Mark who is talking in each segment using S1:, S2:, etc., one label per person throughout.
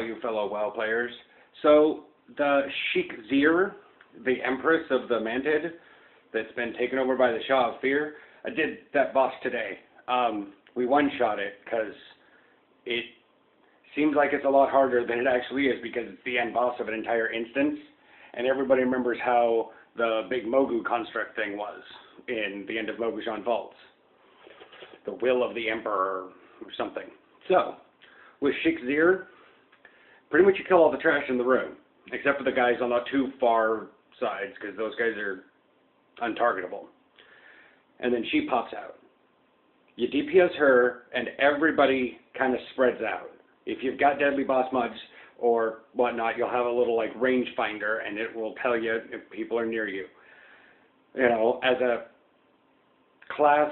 S1: all you fellow WoW players. So, the Shek'Zeer, the Empress of the Mantid, that's been taken over by the Shah of Fear, I did that boss today. We one-shot it, because it seems like it's a lot harder than it actually is, because it's the end boss of an entire instance, and everybody remembers how the big Mogu construct thing was in the end of Mogushan Vaults. The will of the Emperor, or something. So, with Shek'Zeer, pretty much you kill all the trash in the room, except for the guys on the two far sides, because those guys are untargetable. And then she pops out. You DPS her, and everybody kind of spreads out. If you've got deadly boss mods or whatnot, you'll have a little like range finder, and it will tell you if people are near you. You know, as a class,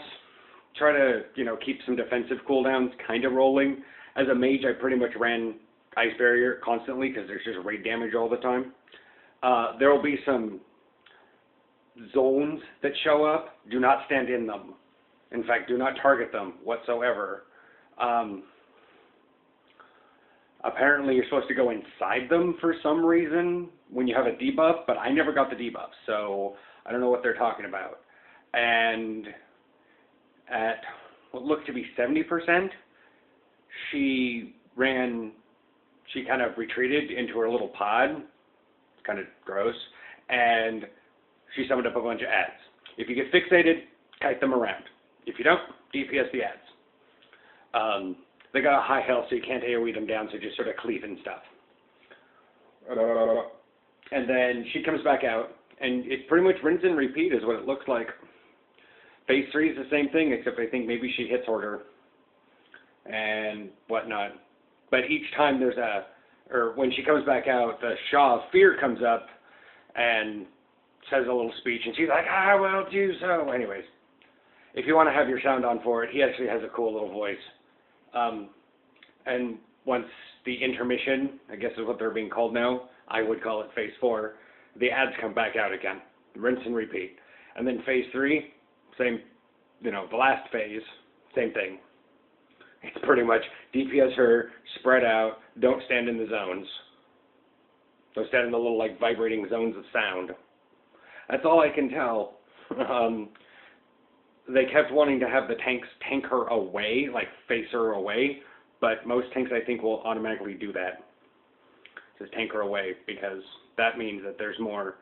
S1: try to, keep some defensive cooldowns kind of rolling. As a mage, I pretty much ran Ice Barrier constantly because there's just raid damage all the time. There will be some zones that show up. Do not stand in them. In fact, do not target them whatsoever. Apparently, you're supposed to go inside them for some reason when you have a debuff, but I never got the debuff, so I don't know what they're talking about. And at what looked to be 70%, she kind of retreated into her little pod. It's kind of gross. And she summoned up a bunch of ads. If you get fixated, kite them around. If you don't, DPS the ads. They got a high health, so you can't AoE them down, so just sort of cleave and stuff. And then she comes back out, and it's pretty much rinse and repeat is what it looks like. Phase 3 is the same thing, except I think maybe she hits harder and whatnot. But each time when she comes back out, the Shah of Fear comes up and says a little speech, and she's like, I will do so. Anyways, if you want to have your sound on for it, he actually has a cool little voice. And once the intermission, I guess is what they're being called now, I would call it Phase 4, the ads come back out again. Rinse and repeat. And then Phase 3, same, the last phase, same thing. It's pretty much DPS her, spread out, don't stand in the zones. Don't stand in the little, vibrating zones of sound. That's all I can tell. They kept wanting to have the tanks tank her away, face her away, but most tanks, I think, will automatically do that. Just tank her away, because that means that there's more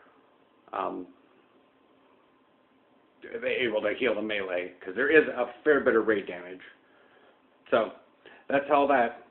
S1: able to heal the melee, because there is a fair bit of raid damage. So, that's all that.